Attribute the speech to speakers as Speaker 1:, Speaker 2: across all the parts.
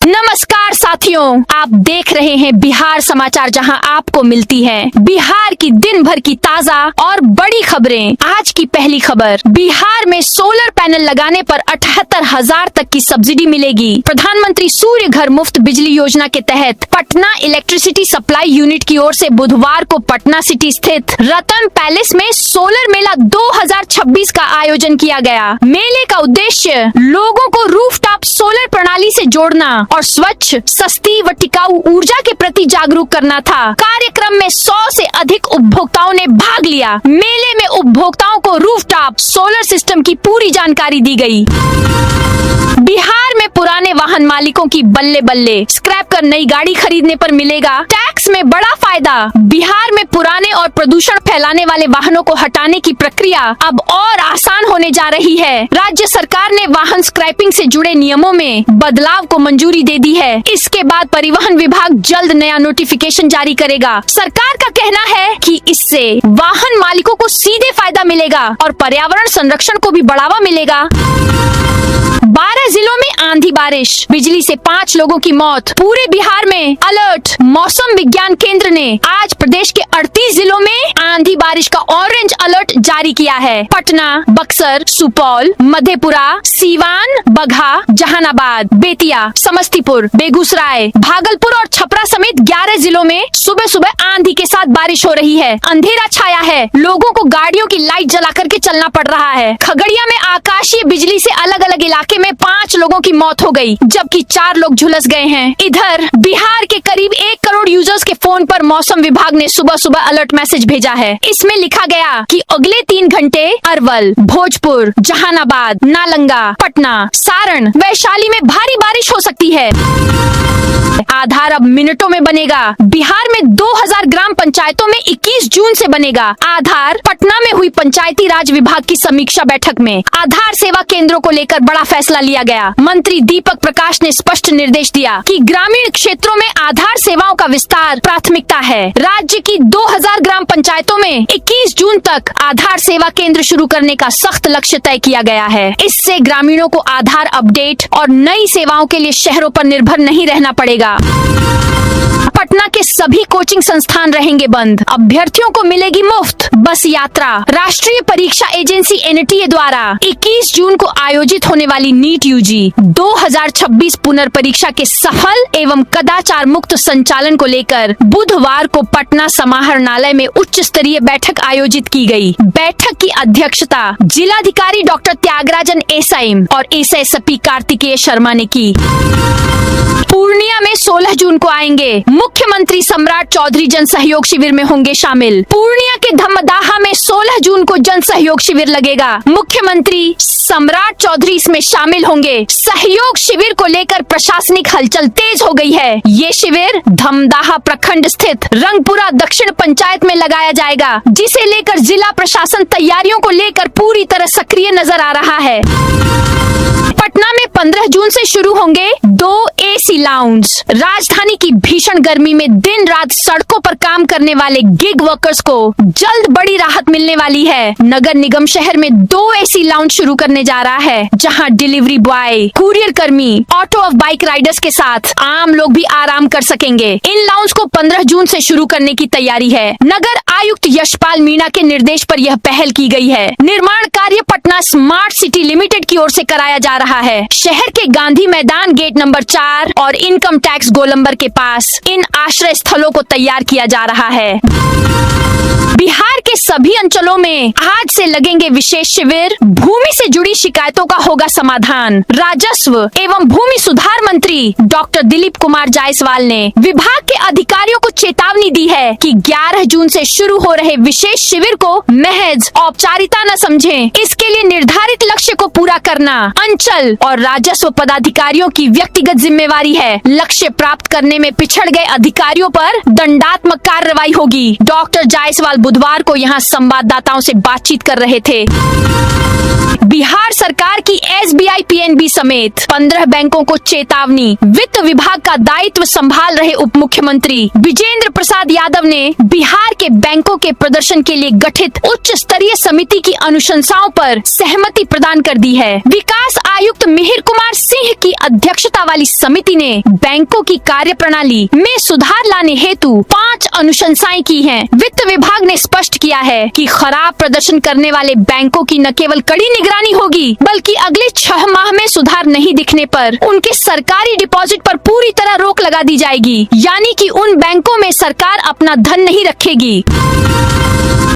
Speaker 1: नमस्कार साथियों, आप देख रहे हैं बिहार समाचार, जहां आपको मिलती है बिहार की दिन भर की ताजा और बड़ी खबरें। आज की पहली खबर, बिहार में सोलर पैनल लगाने पर 78,000 तक की सब्सिडी मिलेगी। प्रधानमंत्री सूर्य घर मुफ्त बिजली योजना के तहत पटना इलेक्ट्रिसिटी सप्लाई यूनिट की ओर से बुधवार को पटना सिटी स्थित रतन पैलेस में सोलर मेला 2026 का आयोजन किया गया। मेले का उद्देश्य लोगों को रूफटॉप सोलर प्रणाली से जोड़ना और स्वच्छ, सस्ती व टिकाऊ ऊर्जा के प्रति जागरूक करना था। कार्यक्रम में 100 से अधिक उपभोक्ताओं ने भाग लिया। मेले में उपभोक्ताओं को रूफटॉप सोलर सिस्टम की पूरी जानकारी दी गई। बिहार में पुराने वाहन मालिकों की बल्ले बल्ले, स्क्रैप कर नई गाड़ी खरीदने पर मिलेगा टैक्स में बड़ा फायदा। बिहार में पुराने और प्रदूषण फैलाने वाले वाहनों को हटाने की प्रक्रिया अब और आसान होने जा रही है। राज्य सरकार ने वाहन स्क्रैपिंग से जुड़े नियमों में बदलाव को मंजूरी दे दी है। इसके बाद परिवहन विभाग जल्द नया नोटिफिकेशन जारी करेगा। सरकार का कहना है कि इससे वाहन मालिकों को सीधे फायदा मिलेगा और पर्यावरण संरक्षण को भी बढ़ावा मिलेगा। 12 जिलों में आंधी बारिश, बिजली से 5 लोगों की मौत, पूरे बिहार में अलर्ट। मौसम विज्ञान केंद्र ने आज प्रदेश के 38 जिलों में आंधी बारिश का ऑरेंज अलर्ट जारी किया है। पटना, बक्सर, सुपौल, मधेपुरा, सीवान, बगहा, जहानाबाद, बेतिया, समस्तीपुर, बेगूसराय, भागलपुर और छपरा समेत 11 जिलों में सुबह सुबह आंधी के साथ बारिश हो रही है। अंधेरा छाया है, लोगों को गाड़ियों की लाइट जला करके चलना पड़ रहा है। खगड़िया में आकाशीय बिजली से अलग अलग इलाके में 5 लोगों की मौत हो गई, जबकि 4 लोग झुलस गए हैं। इधर बिहार के करीब 1 करोड़ यूजर्स के फोन पर मौसम विभाग ने सुबह सुबह अलर्ट मैसेज भेजा है। इसमें लिखा गया कि अगले 3 घंटे अरवल, भोजपुर, जहानाबाद, नालंदा, पटना, सारण, वैशाली में भारी बारिश हो सकती है। आधार अब मिनटों में बनेगा। बिहार में 2000 ग्राम पंचायतों में 21 जून से बनेगा आधार। पटना में हुई पंचायती राज विभाग की समीक्षा बैठक में आधार सेवा केंद्रों को लेकर बड़ा फैसला लिया गया। मंत्री दीपक प्रकाश ने स्पष्ट निर्देश दिया कि ग्रामीण क्षेत्रों में आधार सेवाओं का विस्तार प्राथमिकता है। राज्य की 2000 ग्राम पंचायतों में 21 जून तक आधार सेवा केंद्र शुरू करने का सख्त लक्ष्य तय किया गया है। इससे ग्रामीणों को आधार अपडेट और नई सेवाओं के लिए शहरों पर निर्भर नहीं रहना पड़ेगा। पटना के सभी कोचिंग संस्थान रहेंगे बंद, अभ्यर्थियों को मिलेगी मुफ्त बस यात्रा। राष्ट्रीय परीक्षा एजेंसी एनटीए द्वारा 21 जून को आयोजित होने वाली नीट यूजी 2026 पुनर्परीक्षा के सफल एवं कदाचार मुक्त संचालन को लेकर बुधवार को पटना समाहरणालय में उच्च स्तरीय बैठक आयोजित की गई। बैठक की अध्यक्षता जिलाधिकारी डॉक्टर त्यागराजन एसआईएम और एसएसपी कार्तिकेय शर्मा ने की। पूर्णिया में 16 जून को आएंगे मुख्यमंत्री सम्राट चौधरी जन सहयोग शिविर में होंगे शामिल। पूर्णिया के धमदाहा में 16 जून को जन सहयोग शिविर लगेगा। मुख्यमंत्री सम्राट चौधरी इसमें शामिल होंगे। सहयोग शिविर को लेकर प्रशासनिक हलचल तेज हो गई है। ये शिविर धमदाहा प्रखंड स्थित रंगपुरा दक्षिण पंचायत में लगाया जाएगा, जिसे लेकर जिला प्रशासन तैयारियों को लेकर पूरी तरह सक्रिय नजर आ रहा है। पटना में 15 जून से शुरू होंगे 2 एसी लाउंज। राजधानी की भीषण गर्मी में दिन रात सड़कों पर काम करने वाले गिग वर्कर्स को जल्द बड़ी राहत मिलने वाली है। नगर निगम शहर में 2 एसी लाउंज शुरू करने जा रहा है, जहां डिलीवरी बॉय, कुरियर कर्मी, ऑटो और बाइक राइडर्स के साथ आम लोग भी आराम कर सकेंगे। इन लाउंज को 15 जून से शुरू करने की तैयारी है। नगर आयुक्त यशपाल मीणा के निर्देश पर यह पहल की गई है। निर्माण कार्य पटना स्मार्ट सिटी लिमिटेड की ओर से कराया जा रहा है। शहर के गांधी मैदान गेट नंबर 4 और इनकम टैक्स गोलंबर के पास इन आश्रय स्थलों को तैयार किया जा रहा है। बिहार के सभी अंचलों में आज से लगेंगे विशेष शिविर। भूमि से जुड़ी शिकायतों का होगा समाधान। राजस्व एवं भूमि सुधार मंत्री डॉक्टर दिलीप कुमार जायसवाल ने विभाग के अधिकारियों को चेतावनी दी है कि 11 जून से शुरू हो रहे विशेष शिविर को महज औपचारिकता न समझें। इसके लिए निर्धारित लक्ष्य को पूरा करना अंचल और राजस्व पदाधिकारियों की व्यक्तिगत जिम्मेवारी है। लक्ष्य प्राप्त करने में पिछड़ गए अधिकारियों पर दंडात्मक कार्रवाई होगी। डॉक्टर जायसवाल बुधवार को यहां संवाददाताओं से बातचीत कर रहे थे। बिहार सरकार की एसबीआई, पीएनबी समेत 15 बैंकों को चेतावनी। वित्त विभाग का दायित्व संभाल रहे उप मुख्यमंत्री विजेंद्र प्रसाद यादव ने बिहार के बैंकों के प्रदर्शन के लिए गठित उच्च स्तरीय समिति की अनुशंसाओं पर सहमति प्रदान कर दी है। विकास आयुक्त मिहिर कुमार सिंह की अध्यक्षता वाली समिति ने ने बैंकों की कार्यप्रणाली में सुधार लाने हेतु 5 अनुशंसाएं की हैं। वित्त विभाग ने स्पष्ट किया है कि खराब प्रदर्शन करने वाले बैंकों की न केवल कड़ी निगरानी होगी, बल्कि अगले 6 माह में सुधार नहीं दिखने पर उनके सरकारी डिपॉजिट पर पूरी तरह रोक लगा दी जाएगी। यानी कि उन बैंकों में सरकार अपना धन नहीं रखेगी।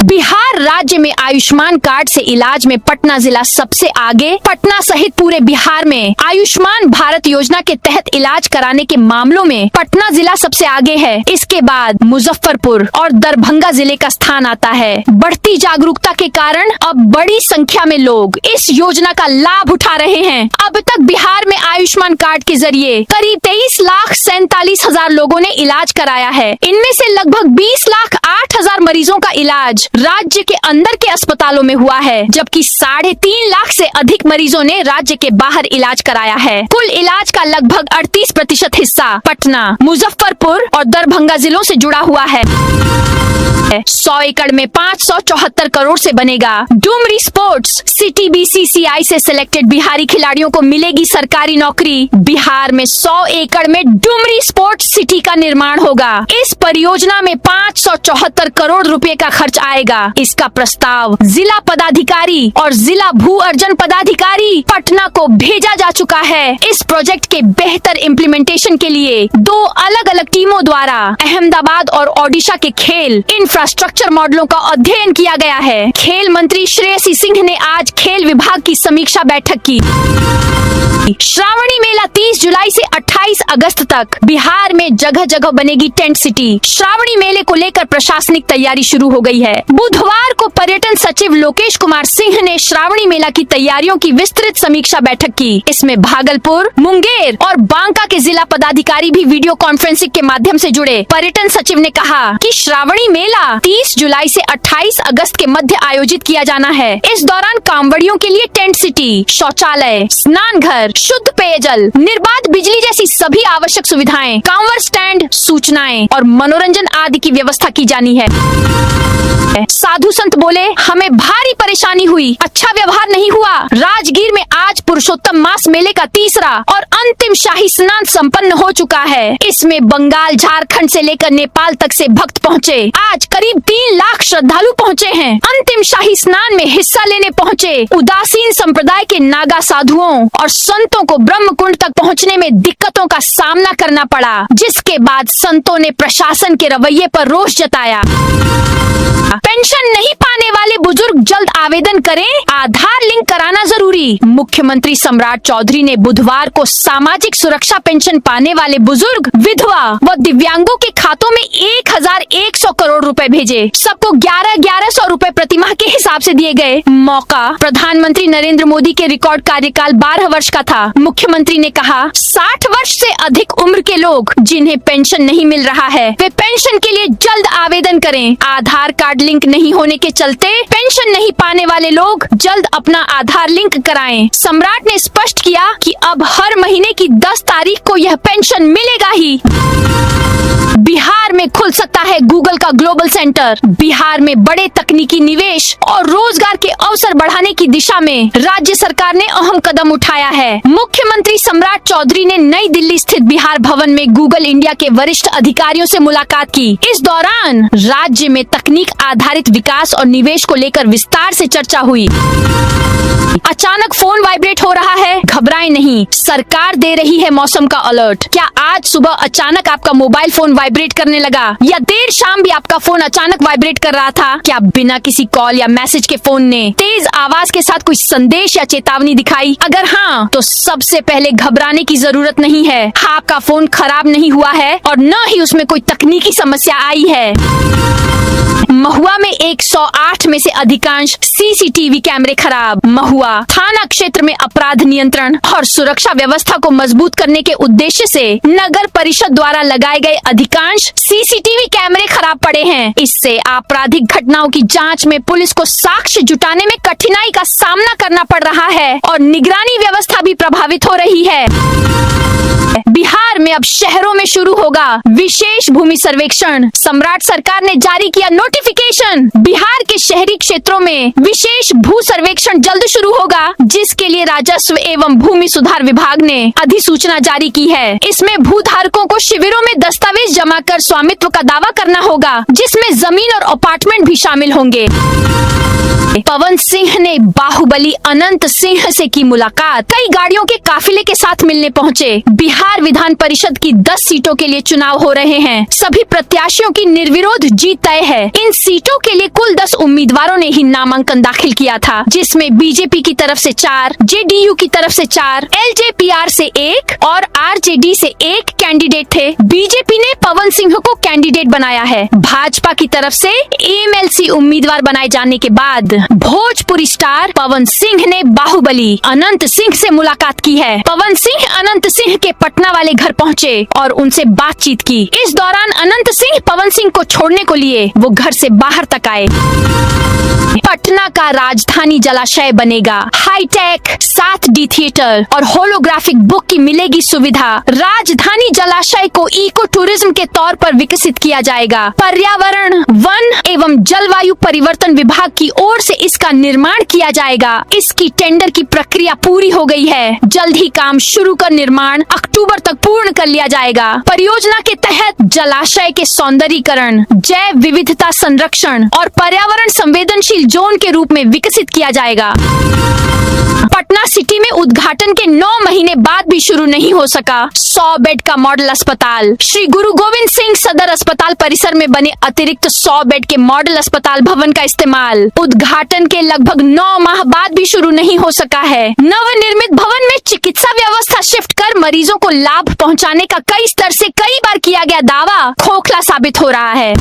Speaker 1: बिहार राज्य में आयुष्मान कार्ड से इलाज में पटना जिला सबसे आगे। पटना सहित पूरे बिहार में आयुष्मान भारत योजना के तहत इलाज कराने के मामलों में पटना जिला सबसे आगे है। इसके बाद मुजफ्फरपुर और दरभंगा जिले का स्थान आता है। बढ़ती जागरूकता के कारण अब बड़ी संख्या में लोग इस योजना का लाभ उठा रहे हैं। अब तक बिहार में आयुष्मान कार्ड के जरिए करीब 23,47,000 लोगों ने इलाज कराया है। इनमें से लगभग 20,08,000 मरीजों का इलाज राज्य के अंदर के अस्पतालों में हुआ है, जबकि 3.5 लाख से अधिक मरीजों ने राज्य के बाहर इलाज कराया है। कुल इलाज का लगभग 38% हिस्सा पटना, मुजफ्फरपुर और दरभंगा जिलों से जुड़ा हुआ है। 100 एकड़ में 574 करोड़ से बनेगा डुमरी स्पोर्ट्स सिटी। बीसीसीआई से सिलेक्टेड बिहारी खिलाड़ियों को मिलेगी सरकारी नौकरी। बिहार में 100 एकड़ में डुमरी स्पोर्ट्स सिटी का निर्माण होगा। इस परियोजना में 574 करोड़ रुपए का खर्च आएगा। इसका प्रस्ताव जिला पदाधिकारी और जिला भू अर्जन पदाधिकारी पटना को भेजा जा चुका है। इस प्रोजेक्ट के बेहतर इम्प्लीमेंटेशन के लिए 2 अलग अलग टीमों द्वारा अहमदाबाद और ओडिशा के खेल इंफ्रास्ट्रक्चर मॉडलों का अध्ययन किया गया है। खेल मंत्री श्रेयसी सिंह ने आज खेल विभाग की समीक्षा बैठक की। श्रावणी मेला 30 जुलाई से 28 अगस्त तक बिहार में जगह जगह बनेगी टेंट सिटी। श्रावणी मेले को लेकर प्रशासनिक तैयारी शुरू हो गई है। बुधवार को पर्यटन सचिव लोकेश कुमार सिंह ने श्रावणी मेला की तैयारियों की विस्तृत समीक्षा बैठक की। इसमें भागलपुर, मुंगेर और बांका के जिला पदाधिकारी भी वीडियो कॉन्फ्रेंसिंग के माध्यम से जुड़े। पर्यटन सचिव ने कहा कि श्रावणी मेला 30 जुलाई से 28 अगस्त के मध्य आयोजित किया जाना है। इस दौरान कांवड़ियों के लिए टेंट सिटी, शौचालय, स्नान घर, शुद्ध पेयजल, निर्बाध बिजली जैसी सभी आवश्यक सुविधाएं, कांवर स्टैंड, सूचनाएं और मनोरंजन आदि की व्यवस्था की जानी है। साधु संत बोले, हमें भारी परेशानी हुई, अच्छा व्यवहार नहीं हुआ। राजगीर में आज पुरुषोत्तम मास मेले का तीसरा और अंतिम शाही स्नान संपन्न हो चुका है। इसमें बंगाल, झारखंड से लेकर नेपाल तक से भक्त पहुँचे। आज करीब 3 लाख श्रद्धालु पहुँचे हैं। अंतिम शाही स्नान में हिस्सा लेने पहुँचे उदासीन संप्रदाय के नागा साधुओं और संतों को ब्रह्मकुंड तक पहुँचने में दिक्कतों का सामना करना पड़ा, जिसके बाद संतों ने प्रशासन के रवैये पर रोष जताया। पेंशन नहीं पाने वाले बुजुर्ग जल्द आवेदन करें, आधार लिंक कराना जरूरी। मुख्यमंत्री सम्राट चौधरी ने बुधवार को सामाजिक सुरक्षा पेंशन पाने वाले बुजुर्ग, विधवा व दिव्यांगों के खातों में 1,100 करोड़ रुपए भेजे। सबको 11,1100 रुपए प्रतिमाह के हिसाब से दिए गए। मौका प्रधानमंत्री नरेंद्र मोदी के रिकॉर्ड कार्यकाल 12 वर्ष का था। मुख्यमंत्री ने कहा, 60 वर्ष से अधिक उम्र के लोग जिन्हें पेंशन नहीं मिल रहा है, वे पेंशन के लिए जल्द आवेदन करें। आधार कार्ड लिंक नहीं होने के चलते पेंशन नहीं पाने वाले लोग जल्द अपना आधार लिंक कराएं। सम्राट ने स्पष्ट किया कि अब हर महीने की 10 तारीख को यह पेंशन मिलेगा ही। बिहार में खुल सकता है गूगल का ग्लोबल सेंटर। बिहार में बड़े तकनीकी निवेश और रोजगार के अवसर बढ़ाने की दिशा में राज्य सरकार ने अहम कदम उठाया है। मुख्यमंत्री सम्राट चौधरी ने नई दिल्ली स्थित बिहार भवन में गूगल इंडिया के वरिष्ठ अधिकारियों से मुलाकात की। इस दौरान राज्य में तकनीक आधारित विकास और निवेश को लेकर विस्तार से चर्चा हुई। अचानक फोन वाइब्रेट हो रहा है, घबराएं नहीं, सरकार दे रही है मौसम का अलर्ट। क्या आज सुबह अचानक आपका मोबाइल फोन वाइब्रेट करने लगा, या देर शाम भी आपका फोन अचानक वाइब्रेट कर रहा था? क्या बिना किसी कॉल या मैसेज के फोन ने तेज आवाज के साथ कोई संदेश या चेतावनी दिखाई? अगर हाँ, तो सबसे पहले घबराने की जरूरत नहीं है। आपका फोन खराब नहीं हुआ है और न ही उसमें कोई तकनीकी समस्या आई है। महुआ में 108 में से अधिकांश सीसीटीवी कैमरे खराब। महुआ थाना क्षेत्र में अपराध नियंत्रण और सुरक्षा व्यवस्था को मजबूत करने के उद्देश्य से नगर परिषद द्वारा लगाए गए अधिकांश सीसीटीवी कैमरे खराब पड़े हैं। इससे आपराधिक घटनाओं की जांच में पुलिस को साक्ष्य जुटाने में कठिनाई का सामना करना पड़ रहा है और निगरानी व्यवस्था भी प्रभावित हो रही है। बिहार में अब शहरों में शुरू होगा विशेष भूमि सर्वेक्षण। सम्राट सरकार ने जारी किया नोटिफिकेशन। बिहार के शहरी क्षेत्रों में विशेष भू सर्वेक्षण जल्द शुरू होगा, जिसके लिए राजस्व एवं भूमि सुधार विभाग ने अधिसूचना जारी की है। इसमें भूधारकों को शिविरों में दस्तावेज जमा कर स्वामित्व का दावा करना होगा, जिसमें जमीन और अपार्टमेंट भी शामिल होंगे। पवन सिंह ने बाहुबली अनंत सिंह से की मुलाकात। कई गाड़ियों के काफिले के साथ मिलने पहुंचे। बिहार विधान परिषद की 10 सीटों के लिए चुनाव हो रहे हैं। सभी प्रत्याशियों की निर्विरोध जीत तय है। इन सीटों के लिए कुल 10 उम्मीदवारों ने ही नामांकन दाखिल किया था, जिसमें बीजेपी की तरफ से 4, जेडीयू की तरफ से 4, एलजेपीआर से 1 और आरजेडी से 1 कैंडिडेट थे। बीजेपी ने पवन सिंह को कैंडिडेट बनाया है। भाजपा की तरफ से एमएलसी उम्मीदवार बनाए जाने के बाद भोजपुरी स्टार पवन सिंह ने बाहुबली अनंत सिंह से मुलाकात की है। पवन सिंह अनंत सिंह के पटना वाले घर पहुंचे और उनसे बातचीत की। इस दौरान अनंत सिंह पवन सिंह को छोड़ने को लिए वो घर से बाहर तक आए। पटना का राजधानी जलाशय बनेगा। हाईटेक 7D थिएटर और होलोग्राफिक बुक की मिलेगी सुविधा। राजधानी जलाशय को इको टूरिज्म के तौर पर विकसित किया जाएगा। पर्यावरण, वन एवं जलवायु परिवर्तन विभाग की ओर से इसका निर्माण किया जाएगा। इसकी टेंडर की प्रक्रिया पूरी हो गई है। जल्द ही काम शुरू कर निर्माण अक्टूबर तक पूर्ण कर लिया जाएगा। परियोजना के तहत जलाशय के सौंदर्यीकरण, जैव विविधता संरक्षण और पर्यावरण संवेदनशील जोन के रूप में विकसित किया जाएगा। पटना सिटी में उद्घाटन के 9 महीने बाद भी शुरू नहीं हो सका 100 बेड का मॉडल अस्पताल। श्री गुरु गोविंद सिंह सदर अस्पताल परिसर में बने अतिरिक्त 100 बेड के मॉडल अस्पताल भवन का इस्तेमाल उद्घाटन के लगभग 9 माह बाद भी शुरू नहीं हो सका है। नवनिर्मित भवन में चिकित्सा व्यवस्था शिफ्ट कर मरीजों को लाभ पहुंचाने का कई स्तर से कई बार किया गया दावा खोखला साबित हो रहा है।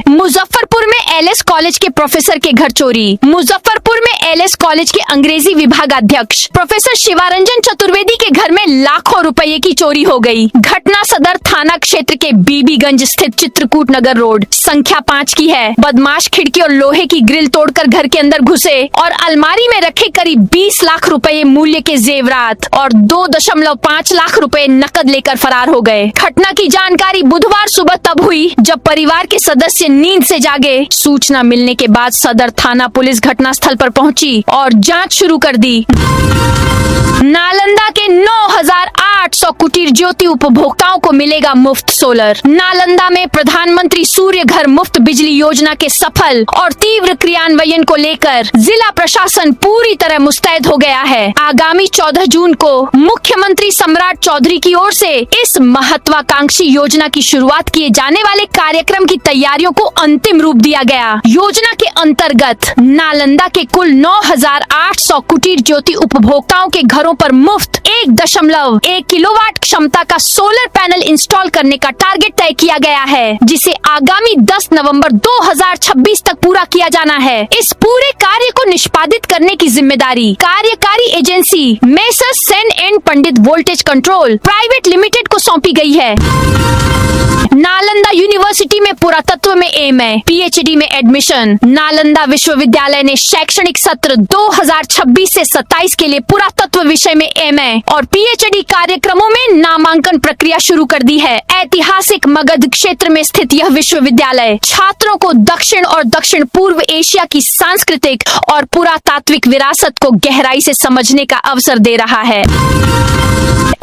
Speaker 1: मुजफ्फरपुर में एलएस कॉलेज के प्रोफेसर के घर चोरी। मुजफ्फरपुर में एलएस कॉलेज के अंग्रेजी विभाग अध्यक्ष प्रोफेसर शिवारंजन चतुर्वेदी के घर में लाखों रुपए की चोरी हो गई। घटना सदर थाना क्षेत्र के बीबीगंज स्थित चित्रकूट नगर रोड संख्या 5 की है। बदमाश खिड़की और लोहे की ग्रिल तोड़कर घर के अंदर घुसे और अलमारी में रखे करीब 20 लाख रुपए मूल्य के जेवरात और 2.5 लाख रुपए नकद लेकर फरार हो गए। घटना की जानकारी बुधवार सुबह तब हुई जब परिवार के सदस्य नींद से जागे। सूचना मिलने के बाद सदर थाना पुलिस घटनास्थल पर पहुंची और जांच शुरू कर दी। नालंदा के 9,800 कुटीर ज्योति उपभोक्ताओं को मिलेगा मुफ्त सोलर। नालंदा में प्रधानमंत्री सूर्य घर मुफ्त बिजली योजना के सफल और तीव्र क्रियान्वयन को लेकर जिला प्रशासन पूरी तरह मुस्तैद हो गया है। आगामी 14 जून को मुख्यमंत्री सम्राट चौधरी की ओर से इस महत्वाकांक्षी योजना की शुरुआत किए जाने वाले कार्यक्रम की तैयारियों को अंतिम रूप दिया गया। योजना के अंतर्गत नालंदा के कुल 9,800 कुटीर ज्योति उपभोक्ताओं के घरों पर मुफ्त 1.1 किलोवाट क्षमता का सोलर पैनल इंस्टॉल करने का टारगेट तय किया गया है, जिसे आगामी 10 नवंबर 2026 तक पूरा किया जाना है। इस पूरे कार्य को निष्पादित करने की जिम्मेदारी कार्यकारी agency messrs Sen and Pandit voltage control private limited को सौंपी गई है। नालंदा यूनिवर्सिटी में पुरातत्व में एमए, पीएचडी में एडमिशन। नालंदा विश्वविद्यालय ने शैक्षणिक सत्र 2026 से 27 के लिए पुरातत्व विषय में एमए और पीएचडी कार्यक्रमों में नामांकन प्रक्रिया शुरू कर दी है। ऐतिहासिक मगध क्षेत्र में स्थित यह विश्वविद्यालय छात्रों को दक्षिण और दक्षिण पूर्व एशिया की सांस्कृतिक और पुरातात्विक विरासत को गहराई से समझने का अवसर दे रहा है।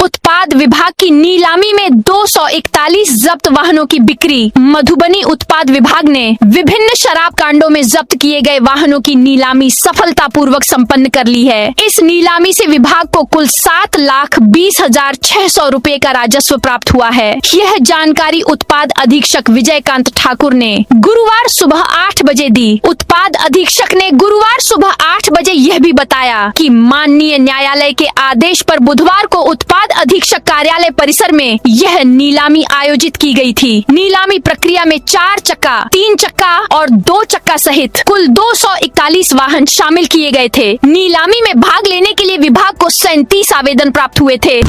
Speaker 1: उत्पाद विभाग की नीलामी में 241 जब्त वाहनों की बिक्री। मधुबनी उत्पाद विभाग ने विभिन्न शराब कांडों में जब्त किए गए वाहनों की नीलामी सफलतापूर्वक संपन्न कर ली है। इस नीलामी से विभाग को कुल 7,20,600 रुपए का राजस्व प्राप्त हुआ है। यह जानकारी उत्पाद अधीक्षक विजयकांत ठाकुर ने गुरुवार सुबह 8 बजे दी। उत्पाद अधीक्षक ने गुरुवार सुबह 8 बजे यह भी बताया कि माननीय न्यायालय के आदेश पर बुधवार को उत्पाद अधीक्षक कार्यालय परिसर में यह नीलामी आयोजित की गई थी। नीलामी प्रक्रिया में 4 चक्का, 3 चक्का और 2 चक्का सहित कुल 241 वाहन शामिल किए गए थे। नीलामी में भाग लेने के लिए विभाग को 37 आवेदन प्राप्त हुए थे।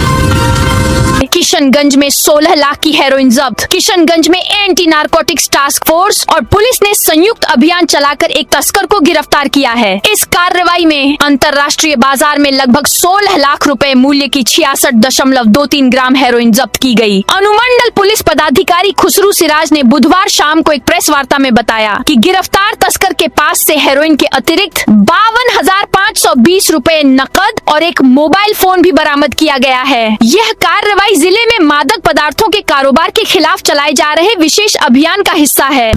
Speaker 1: किशनगंज में 16 लाख की हेरोइन जब्त। किशनगंज में एंटी नारकोटिक्स टास्क फोर्स और पुलिस ने संयुक्त अभियान चलाकर एक तस्कर को गिरफ्तार किया है। इस कार्रवाई में अंतर्राष्ट्रीय बाजार में लगभग 16 लाख रुपए मूल्य की 66.23 ग्राम हेरोइन जब्त की गई। अनुमंडल पुलिस पदाधिकारी खुसरू सिराज ने बुधवार शाम को एक प्रेस वार्ता में बताया कि गिरफ्तार तस्कर के पास से हेरोइन के अतिरिक्त 52,520 रुपए नकद और एक मोबाइल फोन भी बरामद किया गया है। यह कार्रवाई जिले में मादक पदार्थों के कारोबार के खिलाफ चलाए जा रहे विशेष अभियान का हिस्सा है।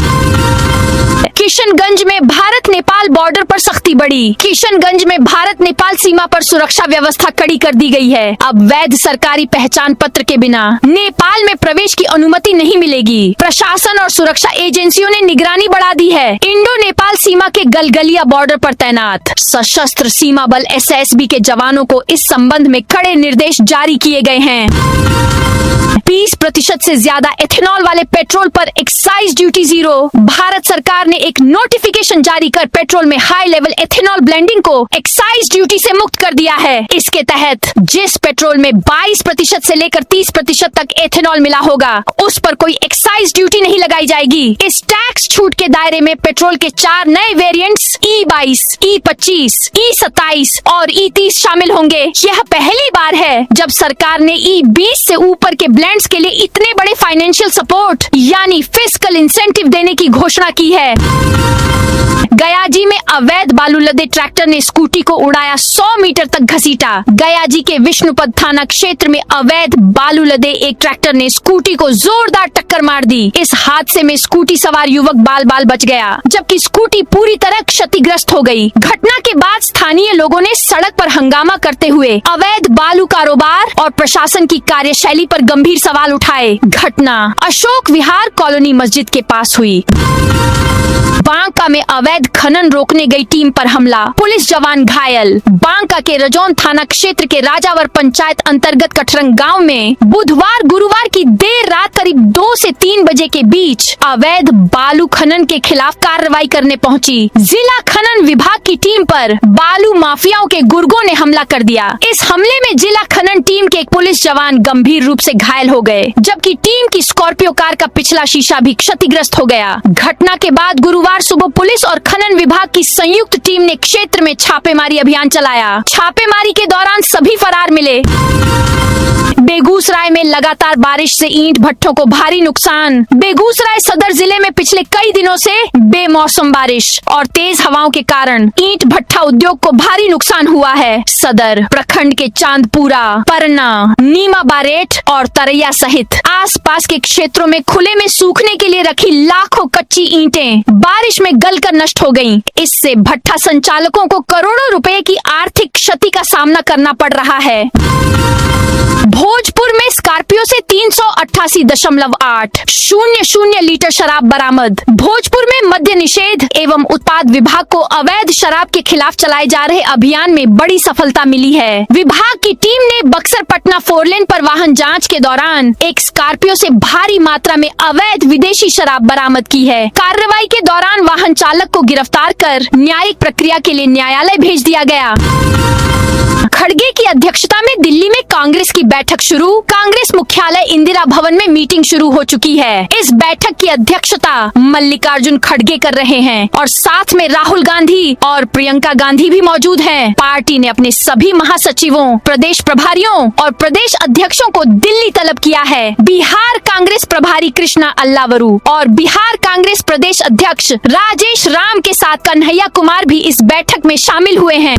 Speaker 1: किशनगंज में भारत नेपाल बॉर्डर पर सख्ती बढ़ी। किशनगंज में भारत नेपाल सीमा पर सुरक्षा व्यवस्था कड़ी कर दी गई है। अब वैध सरकारी पहचान पत्र के बिना नेपाल में प्रवेश की अनुमति नहीं मिलेगी। प्रशासन और सुरक्षा एजेंसियों ने निगरानी बढ़ा दी है। इंडो नेपाल सीमा के गलगलिया बॉर्डर पर तैनात सशस्त्र सीमा बल SSB के जवानों को इस संबंध में कड़े निर्देश जारी किए गए हैं। 20% से ज्यादा एथेनॉल वाले पेट्रोल पर एक्साइज ड्यूटी 0। भारत सरकार ने एक नोटिफिकेशन जारी कर पेट्रोल में हाई लेवल एथेनॉल ब्लेंडिंग को एक्साइज ड्यूटी से मुक्त कर दिया है। इसके तहत जिस पेट्रोल में 22% से लेकर 30% तक एथेनॉल मिला होगा उस पर कोई एक्साइज ड्यूटी नहीं लगाई जाएगी। इस टैक्स छूट के दायरे में पेट्रोल के 4 नए वेरिएंट्स E22, E25, E27 और E30 शामिल होंगे। यह पहली बार है जब सरकार ने E20 से ऊपर के ब्लेंड्स के लिए इतने बड़े फाइनेंशियल सपोर्ट यानी फिस्कल इंसेंटिव देने की घोषणा की है। गयाजी में अवैध बालू लदे ट्रैक्टर ने स्कूटी को उड़ाया, 100 मीटर तक घसीटा। गयाजी के विष्णुपद थाना क्षेत्र में अवैध बालू लदे एक ट्रैक्टर ने स्कूटी को जोरदार टक्कर मार दी। इस हादसे में स्कूटी सवार युवक बाल बाल बच गया, जबकि स्कूटी पूरी तरह क्षतिग्रस्त हो गई। घटना के बाद स्थानीय लोगों ने सड़क पर हंगामा करते हुए अवैध बालू कारोबार और प्रशासन की कार्यशैली पर गंभीर सवाल उठाए। घटना अशोक विहार कॉलोनी मस्जिद के पास हुई। बांका में अवैध खनन रोकने गई टीम पर हमला, पुलिस जवान घायल। बांका के रजौन थाना क्षेत्र के राजावर पंचायत अंतर्गत कठरंग गांव में बुधवार गुरुवार की देर रात करीब 2 से 3 बजे के बीच अवैध बालू खनन के खिलाफ कार्रवाई करने पहुंची जिला खनन विभाग की टीम पर बालू माफियाओं के गुर्गों ने हमला कर दिया। इस हमले में जिला खनन टीम के एक पुलिस जवान गंभीर रूप से घायल हो गए, जबकि टीम की स्कॉर्पियो कार का पिछला शीशा भी क्षतिग्रस्त हो गया। घटना के बाद गुरुवार सुबह पुलिस और खनन विभाग की संयुक्त टीम ने क्षेत्र में छापेमारी अभियान चलाया। छापेमारी के दौरान सभी फरार मिले। बेगूसराय में लगातार बारिश से ईंट भट्ठों को भारी नुकसान। बेगूसराय सदर जिले में पिछले कई दिनों से बेमौसम बारिश और तेज हवाओं के कारण ईंट भट्ठा उद्योग को भारी नुकसान हुआ है। सदर प्रखंड के चांदपुरा, परना, नीमा बारेट और तरैया सहित आसपास के क्षेत्रों में खुले में सूखने के लिए रखी लाखों कच्ची ईंटें बारिश में गलकर नष्ट हो गयीं। इससे भट्ठा संचालकों को करोड़ों रुपए की आर्थिक क्षति का सामना करना पड़ रहा है। भोजपुर में स्कॉर्पियो से 388.800 लीटर शराब बरामद। भोजपुर में मद्य निषेध एवं उत्पाद विभाग को अवैध शराब के खिलाफ चलाए जा रहे अभियान में बड़ी सफलता मिली है। विभाग की टीम ने बक्सर पटना 4 लेन पर वाहन जांच के दौरान एक स्कॉर्पियो से भारी मात्रा में अवैध विदेशी शराब बरामद की है। कार्रवाई के दौरान वाहन चालक को गिरफ्तार कर न्यायिक प्रक्रिया के लिए न्यायालय भेज दिया गया। खड़गे की अध्यक्षता में दिल्ली में कांग्रेस की बैठक शुरू। कांग्रेस मुख्यालय इंदिरा भवन में मीटिंग शुरू हो चुकी है। इस बैठक की अध्यक्षता मल्लिकार्जुन खड़गे कर रहे हैं और साथ में राहुल गांधी और प्रियंका गांधी भी मौजूद हैं। पार्टी ने अपने सभी महासचिवों, प्रदेश प्रभारियों और प्रदेश अध्यक्षों को दिल्ली तलब किया है। बिहार कांग्रेस प्रभारी कृष्णा अल्लावरू और बिहार कांग्रेस प्रदेश अध्यक्ष राजेश राम के साथ कन्हैया कुमार भी इस बैठक में शामिल हुए हैं।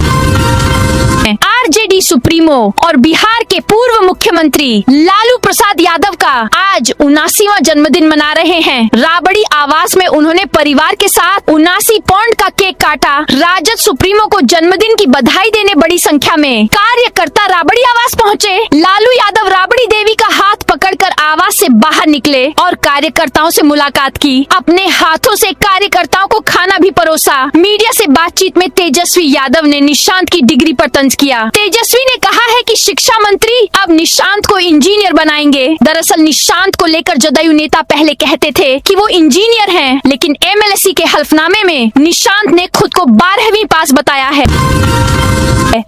Speaker 1: आरजेडी सुप्रीमो और बिहार के पूर्व मुख्यमंत्री लालू प्रसाद यादव का आज 79वां जन्मदिन मना रहे हैं। राबड़ी आवास में उन्होंने परिवार के साथ 79 पौंड का केक काटा। राजद सुप्रीमो को जन्मदिन की बधाई देने बड़ी संख्या में कार्यकर्ता राबड़ी आवास पहुंचे। लालू यादव राबड़ी देवी का हाथ पकड़कर आवास से बाहर निकले और कार्यकर्ताओं से मुलाकात की। अपने हाथों से कार्यकर्ताओं को खाना भी परोसा। मीडिया से बातचीत में तेजस्वी यादव ने निशांत की डिग्री पर तंज किया। तेजस्वी ने कहा है कि शिक्षा मंत्री अब निशांत को इंजीनियर बनाएंगे। दरअसल निशांत को लेकर जदयू नेता पहले कहते थे कि वो इंजीनियर हैं, लेकिन एमएलसी के हल्फनामे में निशांत ने खुद को 12वीं पास बताया है।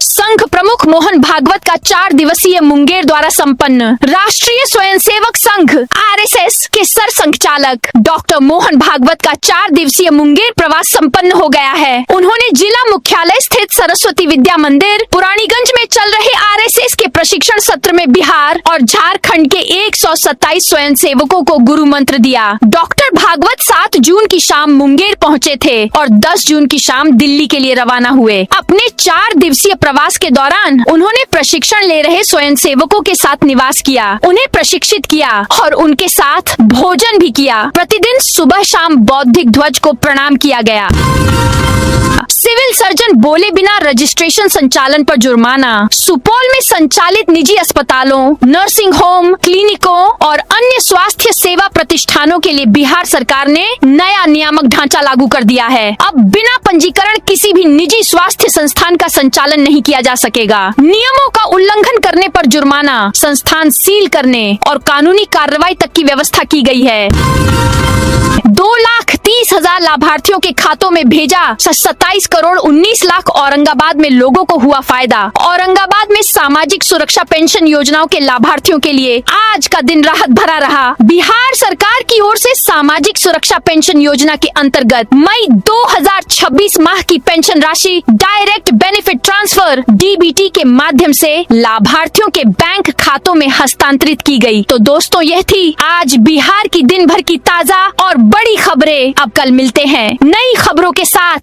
Speaker 1: संघ प्रमुख मोहन भागवत का 4 दिवसीय मुंगेर द्वारा संपन्न। राष्ट्रीय स्वयंसेवक संघ आरएसएस के सर संघचालक डॉक्टर मोहन भागवत का 4 दिवसीय मुंगेर प्रवास संपन्न हो गया है। उन्होंने जिला मुख्यालय स्थित सरस्वती विद्या मंदिर पुरानीगंज में चल रहे आरएसएस के प्रशिक्षण सत्र में बिहार और झारखंड के 127 स्वयंसेवकों को गुरु मंत्र दिया। डॉक्टर भागवत 7 जून की शाम मुंगेर पहुंचे थे और 10 जून की शाम दिल्ली के लिए रवाना हुए। अपने 4 दिवसीय प्रवास के दौरान उन्होंने प्रशिक्षण ले रहे स्वयंसेवकों के साथ निवास किया, उन्हें प्रशिक्षित किया और उनके साथ भोजन भी किया। प्रतिदिन सुबह शाम बौद्धिक ध्वज को प्रणाम किया गया। सिविल सर्जन बोले बिना रजिस्ट्रेशन संचालन पर जुर्माना। सुपौल में संचालित निजी अस्पतालों, नर्सिंग होम, क्लिनिकों और अन्य स्वास्थ्य सेवा प्रतिष्ठानों के लिए बिहार सरकार ने नया नियामक ढांचा लागू कर दिया है। अब बिना पंजीकरण किसी भी निजी स्वास्थ्य संस्थान का संचालन नहीं किया जा सकेगा। नियमों का उल्लंघन करने पर जुर्माना, संस्थान सील करने और कानूनी कार्रवाई तक की व्यवस्था की गई है। 2,30,000 लाभार्थियों के खातों में भेजा 27 करोड़ 19 लाख औरंगाबाद में लोगों को हुआ फायदा। औरंगाबाद में सामाजिक सुरक्षा पेंशन योजनाओं के लाभार्थियों के लिए आज का दिन राहत भरा रहा। बिहार सरकार की ओर से सामाजिक सुरक्षा पेंशन योजना के अंतर्गत मई 2026 माह की पेंशन राशि डायरेक्ट बेनिफिट ट्रांसफर डीबीटी के माध्यम से लाभार्थियों के बैंक खातों में हस्तांतरित की गई। तो दोस्तों, यह थी आज बिहार की दिन भर की ताजा और बड़ी खबरें। अब कल मिलते हैं नई खबरों के साथ।